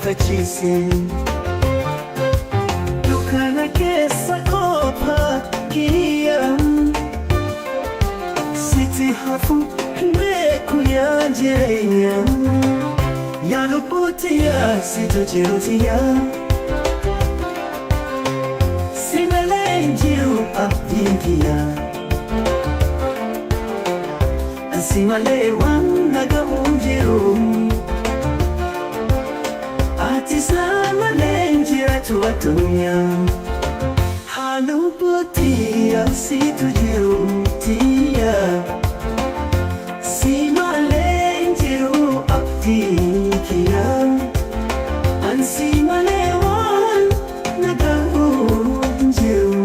kachisi dukana keessa kophaa kiyyan sitti hafu beeku yaa jireenya yaa lubbuutti yaa situ jiruuti yaa si malee hin jiru abdiin kiyyaa si malee waan nagahu jiru ati saa malee hin jiratu addunyaa haa lubbuutti yaa situ jiruuti yaa si malee hin jiru abdiin kiyyaa an si malee waan nagahu jiru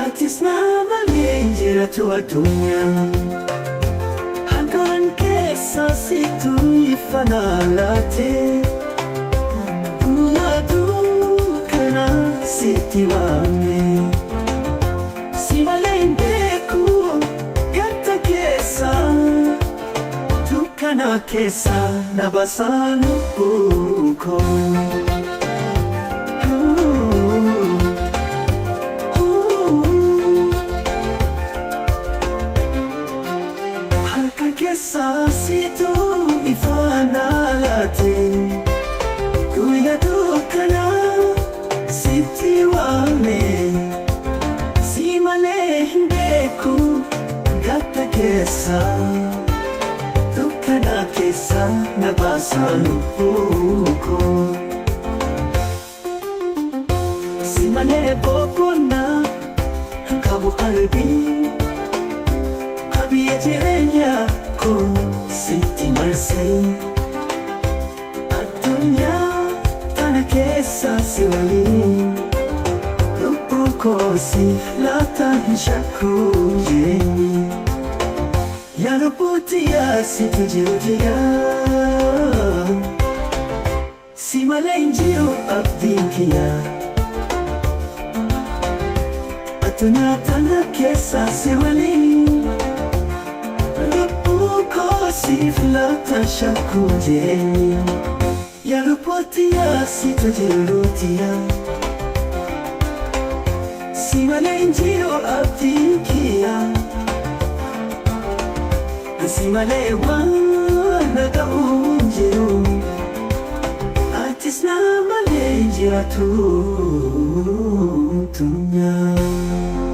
ati saa malee hin jiratu addunyaa situ ifanalate Madukana siti wame si malee beeku gata keessa dukana keessa nabasanu uko Keessa situ ifanalate Kuya dukana siti wame si malee beeku gata keessa dukana keessa nabasanu uko si malee bokona kabu qalbi Abiyya jireenya koo sitti marsee addunyaa tana keessa si waliin lubbuu koo si laata hin shakku jireenyi yaa lubbuutti yaa situ jiruuti yaa si malee hin jiru abdiin kiyyaa addunyaa tana keessa si waliin Sif lata shakku jireenyi yaa lubbuutti yaa situ jiruuti yaa si malee hin jiru abdiin kiyyaa si malee waan nagahu jiru atis naa malee hin jiratu addunyaa